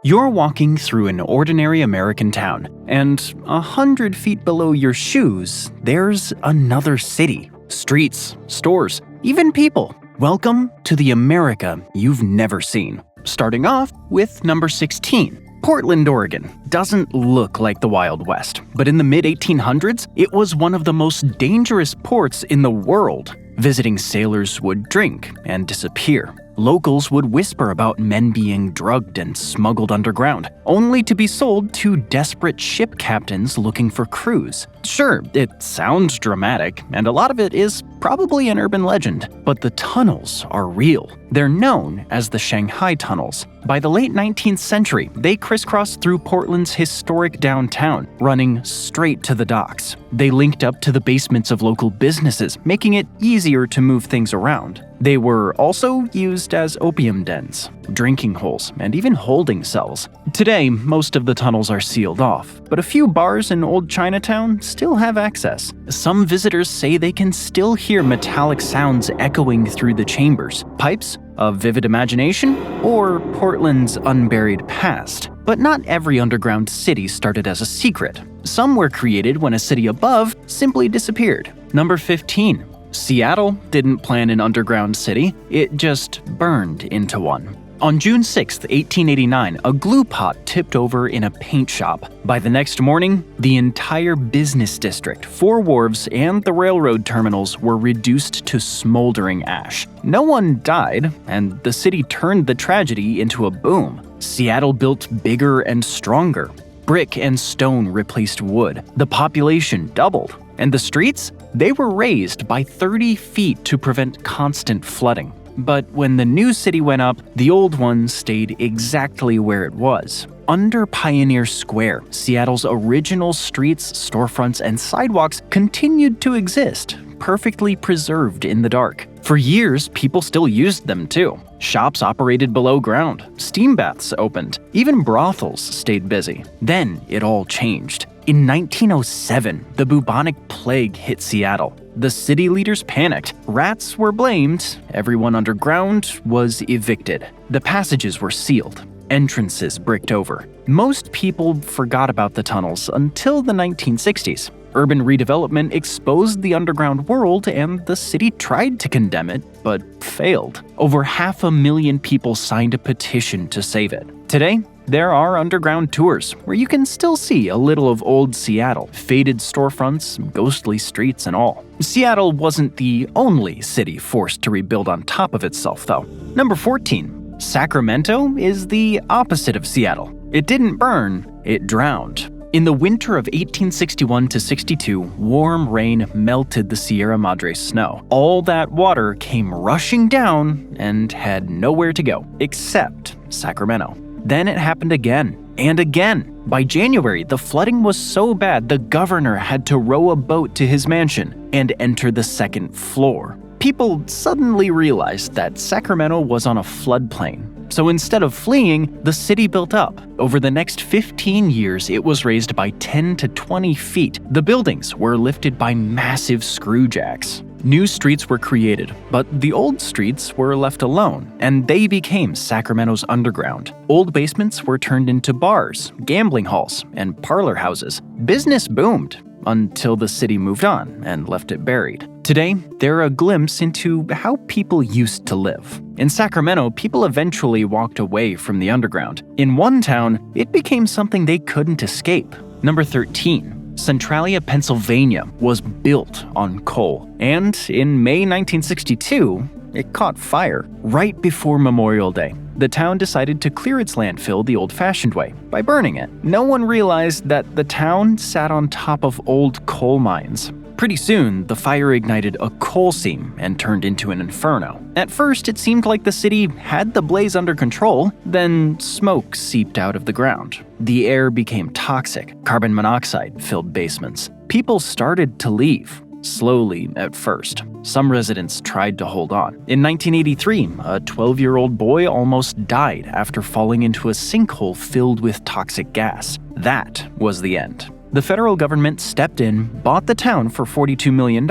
You're walking through an ordinary American town, and 100 feet below your shoes, there's another city. Streets, stores, even people. Welcome to the America you've never seen. Starting off with number 16. Portland, Oregon doesn't look like the Wild West, but in the mid-1800s, it was one of the most dangerous ports in the world. Visiting sailors would drink and disappear. Locals would whisper about men being drugged and smuggled underground, only to be sold to desperate ship captains looking for crews. Sure, it sounds dramatic, and a lot of it is probably an urban legend, but the tunnels are real. They're known as the Shanghai Tunnels. By the late 19th century, they crisscrossed through Portland's historic downtown, running straight to the docks. They linked up to the basements of local businesses, making it easier to move things around. They were also used as opium dens, drinking holes, and even holding cells. Today, most of the tunnels are sealed off, but a few bars in old Chinatown still have access. Some visitors say they can still hear metallic sounds echoing through the chambers, pipes, a vivid imagination, or Portland's unburied past. But not every underground city started as a secret. Some were created when a city above simply disappeared. Number 15. Seattle didn't plan an underground city, it just burned into one. On June 6, 1889, a glue pot tipped over in a paint shop. By the next morning, the entire business district, 4 wharves, and the railroad terminals were reduced to smoldering ash. No one died, and the city turned the tragedy into a boom. Seattle built bigger and stronger. Brick and stone replaced wood. The population doubled. And the streets? They were raised by 30 feet to prevent constant flooding. But when the new city went up, the old one stayed exactly where it was. Under Pioneer Square, Seattle's original streets, storefronts, and sidewalks continued to exist, perfectly preserved in the dark. For years, people still used them too. Shops operated below ground, steam baths opened, even brothels stayed busy. Then it all changed. In 1907, the bubonic plague hit Seattle. The city leaders panicked. Rats were blamed. Everyone underground was evicted. The passages were sealed. Entrances bricked over. Most people forgot about the tunnels until the 1960s. Urban redevelopment exposed the underground world, and the city tried to condemn it, but failed. Over 500,000 people signed a petition to save it. Today, there are underground tours where you can still see a little of old Seattle, faded storefronts, ghostly streets, and all. Seattle wasn't the only city forced to rebuild on top of itself, though. Number 14. Sacramento is the opposite of Seattle. It didn't burn, it drowned. In the winter of 1861 to 62, warm rain melted the Sierra Madre snow. All that water came rushing down and had nowhere to go, except Sacramento. Then it happened again and again. By January, the flooding was so bad the governor had to row a boat to his mansion and enter the second floor. People suddenly realized that Sacramento was on a floodplain. So instead of fleeing, the city built up. Over the next 15 years, it was raised by 10 to 20 feet. The buildings were lifted by massive screw jacks. New streets were created, but the old streets were left alone, and they became Sacramento's underground. Old basements were turned into bars, gambling halls, and parlor houses. Business boomed until the city moved on and left it buried. Today, they're a glimpse into how people used to live. In Sacramento, people eventually walked away from the underground. In one town, it became something they couldn't escape. Number 13. Centralia, Pennsylvania was built on coal, and in May 1962, it caught fire right before Memorial Day. The town decided to clear its landfill the old-fashioned way, by burning it. No one realized that the town sat on top of old coal mines. Pretty soon, the fire ignited a coal seam and turned into an inferno. At first, it seemed like the city had the blaze under control, then smoke seeped out of the ground. The air became toxic. Carbon monoxide filled basements. People started to leave. Slowly at first. Some residents tried to hold on. In 1983, a 12-year-old boy almost died after falling into a sinkhole filled with toxic gas. That was the end. The federal government stepped in, bought the town for $42 million,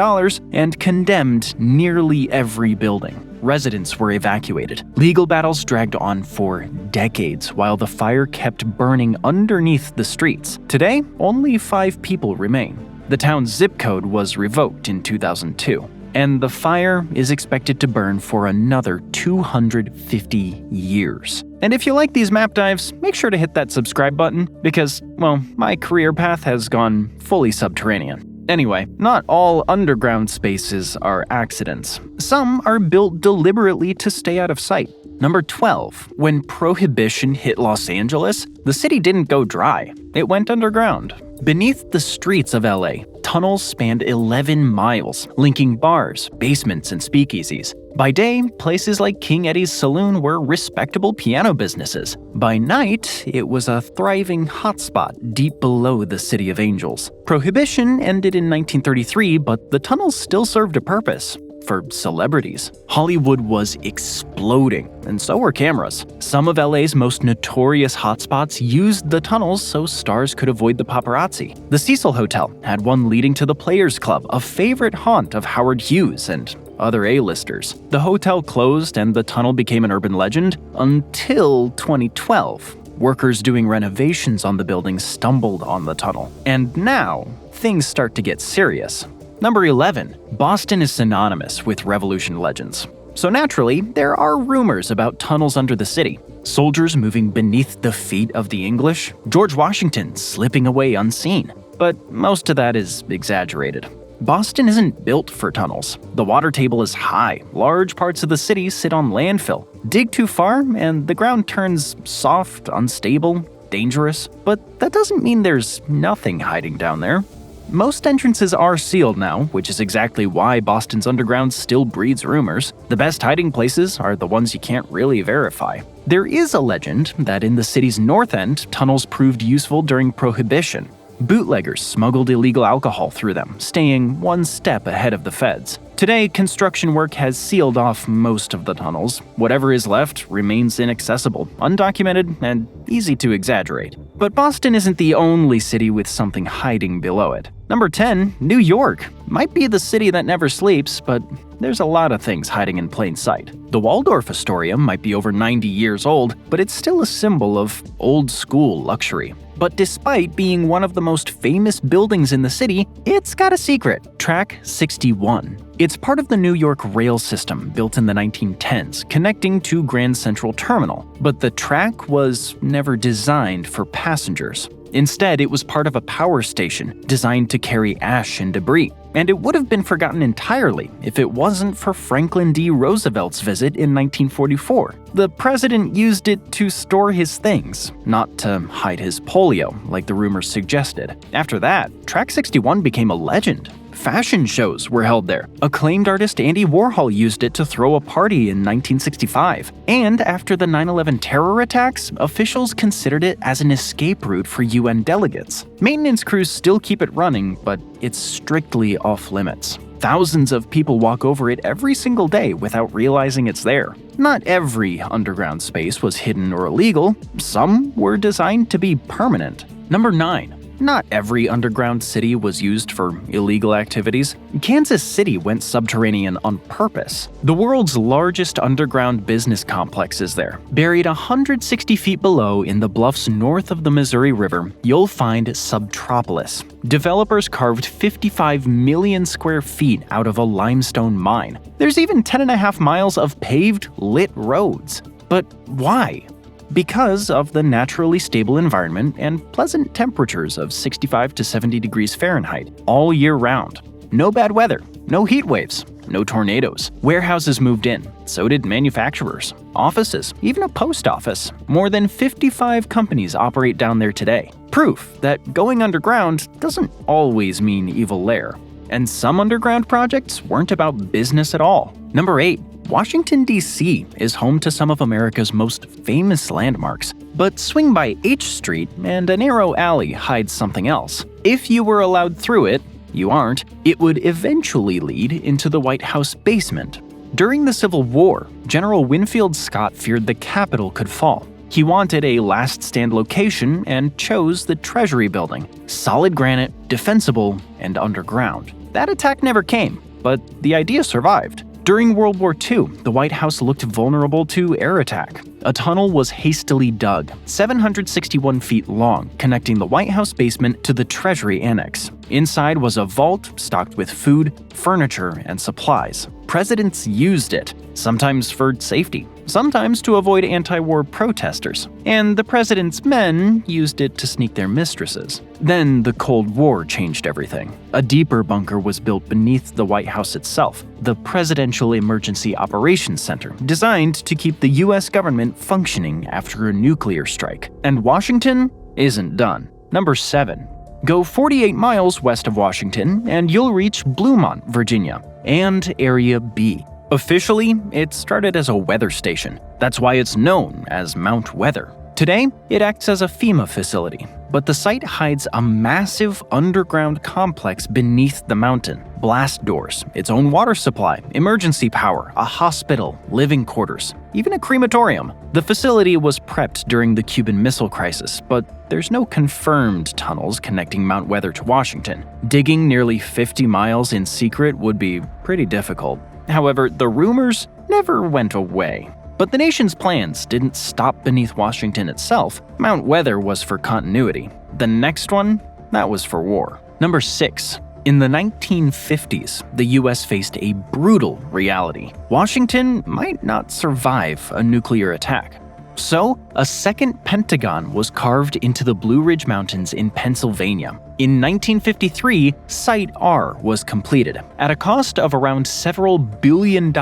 and condemned nearly every building. residents were evacuated. Legal battles dragged on for decades while the fire kept burning underneath the streets. Today, only 5 people remain. The town's zip code was revoked in 2002, and the fire is expected to burn for another 250 years. And if you like these map dives, make sure to hit that subscribe button because, well, my career path has gone fully subterranean. Anyway, not all underground spaces are accidents. Some are built deliberately to stay out of sight. Number 12. When Prohibition hit Los Angeles, the city didn't go dry. It went underground. Beneath the streets of LA, tunnels spanned 11 miles, linking bars, basements, and speakeasies. By day, places like King Eddie's Saloon were respectable piano businesses. By night, it was a thriving hotspot deep below the City of Angels. Prohibition ended in 1933, but the tunnels still served a purpose. For celebrities. Hollywood was exploding, and so were cameras. Some of LA's most notorious hotspots used the tunnels so stars could avoid the paparazzi. The Cecil Hotel had one leading to the Players Club, a favorite haunt of Howard Hughes and other A-listers. The hotel closed and the tunnel became an urban legend until 2012. Workers doing renovations on the building stumbled on the tunnel. And now, things start to get serious. Number 11. Boston is synonymous with Revolution legends. So naturally, there are rumors about tunnels under the city. Soldiers moving beneath the feet of the English, George Washington slipping away unseen. But most of that is exaggerated. Boston isn't built for tunnels. The water table is high. Large parts of the city sit on landfill. Dig too far, and the ground turns soft, unstable, dangerous. But that doesn't mean there's nothing hiding down there. Most entrances are sealed now, which is exactly why Boston's underground still breeds rumors. The best hiding places are the ones you can't really verify. There is a legend that in the city's north end, tunnels proved useful during Prohibition. Bootleggers smuggled illegal alcohol through them, staying one step ahead of the feds. Today, construction work has sealed off most of the tunnels. Whatever is left remains inaccessible, undocumented, and easy to exaggerate. But Boston isn't the only city with something hiding below it. Number 10, New York. Might be the city that never sleeps, but there's a lot of things hiding in plain sight. The Waldorf Astoria might be over 90 years old, but it's still a symbol of old-school luxury. But despite being one of the most famous buildings in the city, it's got a secret: Track 61. It's part of the New York rail system built in the 1910s, connecting to Grand Central Terminal. But the track was never designed for passengers. Instead, it was part of a power station designed to carry ash and debris. And it would have been forgotten entirely if it wasn't for Franklin D. Roosevelt's visit in 1944. The president used it to store his things, not to hide his polio, like the rumors suggested. After that, Track 61 became a legend. Fashion shows were held there. Acclaimed artist Andy Warhol used it to throw a party in 1965. And after the 9/11 terror attacks, officials considered it as an escape route for UN delegates. Maintenance crews still keep it running, but it's strictly off-limits. Thousands of people walk over it every single day without realizing it's there. Not every underground space was hidden or illegal. Some were designed to be permanent. Number 9. Not every underground city was used for illegal activities. Kansas City went subterranean on purpose. The world's largest underground business complex is there. Buried 160 feet below in the bluffs north of the Missouri River, you'll find Subtropolis. Developers carved 55 million square feet out of a limestone mine. There's even 10.5 miles of paved, lit roads. But why? Because of the naturally stable environment and pleasant temperatures of 65 to 70 degrees Fahrenheit all year round. No bad weather, no heat waves, no tornadoes. Warehouses moved in, so did manufacturers, offices, even a post office. More than 55 companies operate down there today. Proof that going underground doesn't always mean evil lair. And some underground projects weren't about business at all. Number 8. Washington, D.C. is home to some of America's most famous landmarks, but swing by H Street and a narrow alley hides something else. If you were allowed through it, you aren't, it would eventually lead into the White House basement. During the Civil War, General Winfield Scott feared the Capitol could fall. He wanted a last-stand location and chose the Treasury Building. Solid granite, defensible, and underground. That attack never came, but the idea survived. During World War II, the White House looked vulnerable to air attack. A tunnel was hastily dug, 761 feet long, connecting the White House basement to the Treasury Annex. Inside was a vault stocked with food, furniture, and supplies. Presidents used it, sometimes for safety, sometimes to avoid anti-war protesters, and the president's men used it to sneak their mistresses. Then the Cold War changed everything. A deeper bunker was built beneath the White House itself, the Presidential Emergency Operations Center, designed to keep the US government functioning after a nuclear strike. And Washington isn't done. Number 7. Go 48 miles west of Washington and you'll reach Bluemont, Virginia, and Area B. Officially, it started as a weather station. That's why it's known as Mount Weather. Today, it acts as a FEMA facility, but the site hides a massive underground complex beneath the mountain. Blast doors, its own water supply, emergency power, a hospital, living quarters, even a crematorium. The facility was prepped during the Cuban Missile Crisis, but there's no confirmed tunnels connecting Mount Weather to Washington. Digging nearly 50 miles in secret would be pretty difficult. However, the rumors never went away. But the nation's plans didn't stop beneath Washington itself. Mount Weather was for continuity. The next one, that was for war. Number 6. In the 1950s, the US faced a brutal reality. Washington might not survive a nuclear attack. So, a second Pentagon was carved into the Blue Ridge Mountains in Pennsylvania. In 1953, Site R was completed, at a cost of around several $billion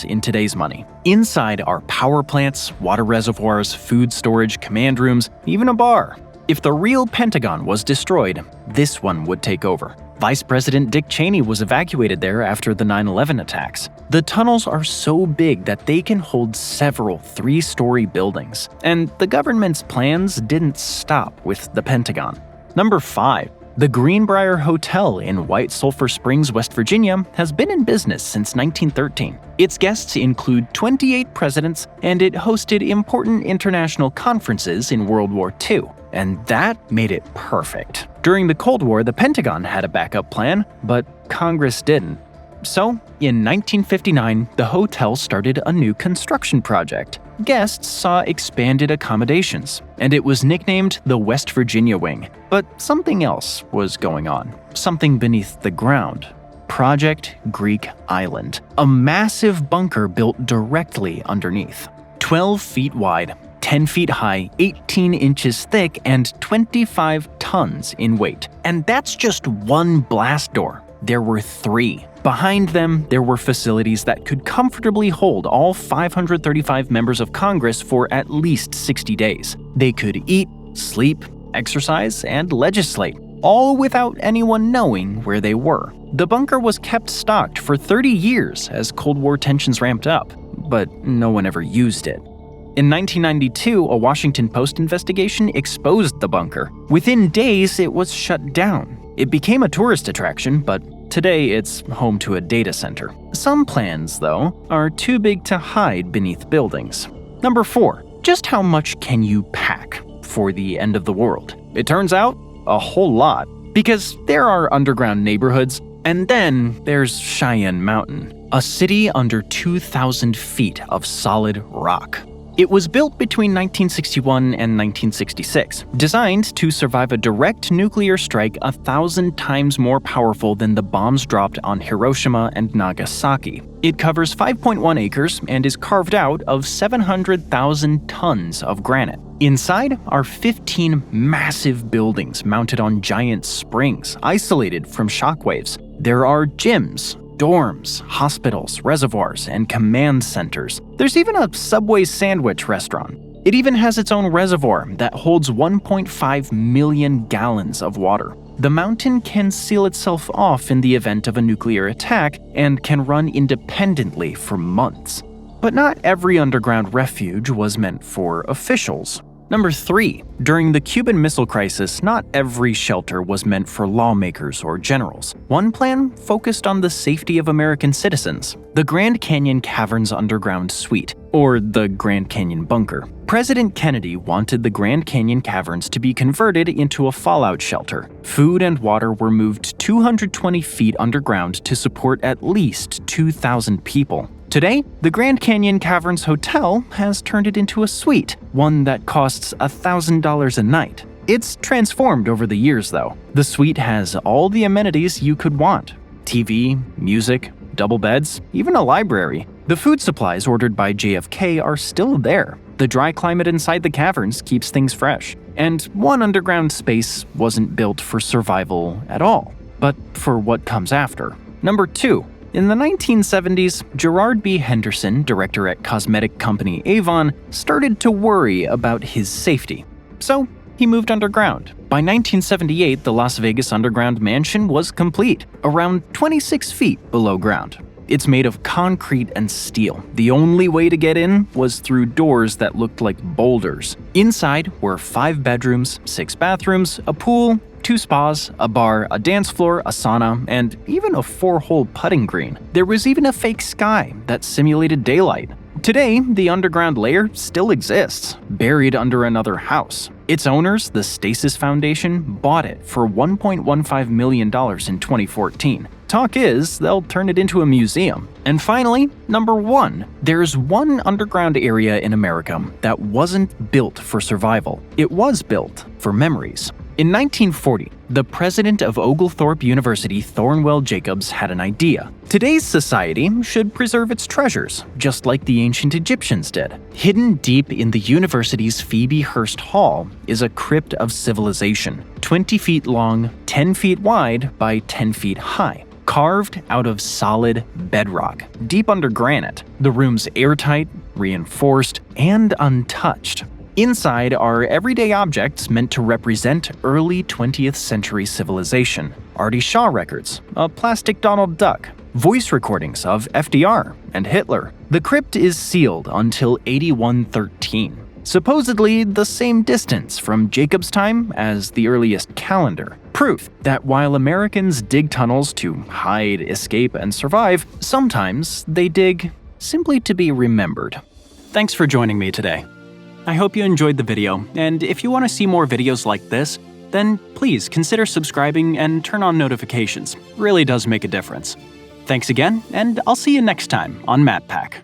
in today's money. Inside are power plants, water reservoirs, food storage, command rooms, even a bar. If the real Pentagon was destroyed, this one would take over. Vice President Dick Cheney was evacuated there after the 9/11 attacks. The tunnels are so big that they can hold several 3-story buildings, and the government's plans didn't stop with the Pentagon. Number 5. The Greenbrier Hotel in White Sulphur Springs, West Virginia, has been in business since 1913. Its guests include 28 presidents, and it hosted important international conferences in World War II. And that made it perfect. During the Cold War, the Pentagon had a backup plan, but Congress didn't. So, in 1959, the hotel started a new construction project. Guests saw expanded accommodations, and it was nicknamed the West Virginia Wing. But something else was going on, something beneath the ground. Project Greek Island, a massive bunker built directly underneath. 12 feet wide, 10 feet high, 18 inches thick, and 25 tons in weight. And that's just one blast door. There were 3. Behind them, there were facilities that could comfortably hold all 535 members of Congress for at least 60 days. They could eat, sleep, exercise, and legislate, all without anyone knowing where they were. The bunker was kept stocked for 30 years as Cold War tensions ramped up, but no one ever used it. In 1992, a Washington Post investigation exposed the bunker. Within days, it was shut down. It became a tourist attraction, but today it's home to a data center. Some plans, though, are too big to hide beneath buildings. Number 4. Just how much can you pack for the end of the world? It turns out, a whole lot. Because there are underground neighborhoods, and then there's Cheyenne Mountain, a city under 2,000 feet of solid rock. It was built between 1961 and 1966, designed to survive a direct nuclear strike 1,000 times more powerful than the bombs dropped on Hiroshima and Nagasaki. It covers 5.1 acres and is carved out of 700,000 tons of granite. Inside are 15 massive buildings mounted on giant springs, isolated from shockwaves. There are gyms, dorms, hospitals, reservoirs, and command centers. There's even a Subway sandwich restaurant. It even has its own reservoir that holds 1.5 million gallons of water. The mountain can seal itself off in the event of a nuclear attack and can run independently for months. But not every underground refuge was meant for officials. Number 3. During the Cuban Missile Crisis, not every shelter was meant for lawmakers or generals. One plan focused on the safety of American citizens. The Grand Canyon Caverns Underground Suite, or the Grand Canyon Bunker. President Kennedy wanted the Grand Canyon caverns to be converted into a fallout shelter. Food and water were moved 220 feet underground to support at least 2,000 people. Today, the Grand Canyon Caverns Hotel has turned it into a suite, one that costs $1,000 a night. It's transformed over the years, though. The suite has all the amenities you could want: TV, music, double beds, even a library. The food supplies ordered by JFK are still there. The dry climate inside the caverns keeps things fresh. And one underground space wasn't built for survival at all, but for what comes after. Number 2. In the 1970s, Gerard B. Henderson, director at cosmetic company Avon, started to worry about his safety. So he moved underground. By 1978, the Las Vegas Underground Mansion was complete, around 26 feet below ground. It's made of concrete and steel. The only way to get in was through doors that looked like boulders. Inside were 5 bedrooms, 6 bathrooms, a pool, 2 spas, a bar, a dance floor, a sauna, and even a 4-hole putting green. There was even a fake sky that simulated daylight. Today, the underground layer still exists, buried under another house. Its owners, the Stasis Foundation, bought it for $1.15 million in 2014. Talk is, they'll turn it into a museum. And finally, number 1. There's one underground area in America that wasn't built for survival. It was built for memories. In 1940, the president of Oglethorpe University, Thornwell Jacobs, had an idea. Today's society should preserve its treasures, just like the ancient Egyptians did. Hidden deep in the university's Phoebe Hearst Hall is a crypt of civilization, 20 feet long, 10 feet wide by 10 feet high. Carved out of solid bedrock, deep under granite. The room's airtight, reinforced, and untouched. Inside are everyday objects meant to represent early 20th century civilization. Artie Shaw records, a plastic Donald Duck, voice recordings of FDR and Hitler. The crypt is sealed until 8113. Supposedly the same distance from Jacob's time as the earliest calendar. Proof that while Americans dig tunnels to hide, escape, and survive, sometimes they dig simply to be remembered. Thanks for joining me today. I hope you enjoyed the video, and if you want to see more videos like this, then please consider subscribing and turn on notifications. It really does make a difference. Thanks again, and I'll see you next time on MatPack.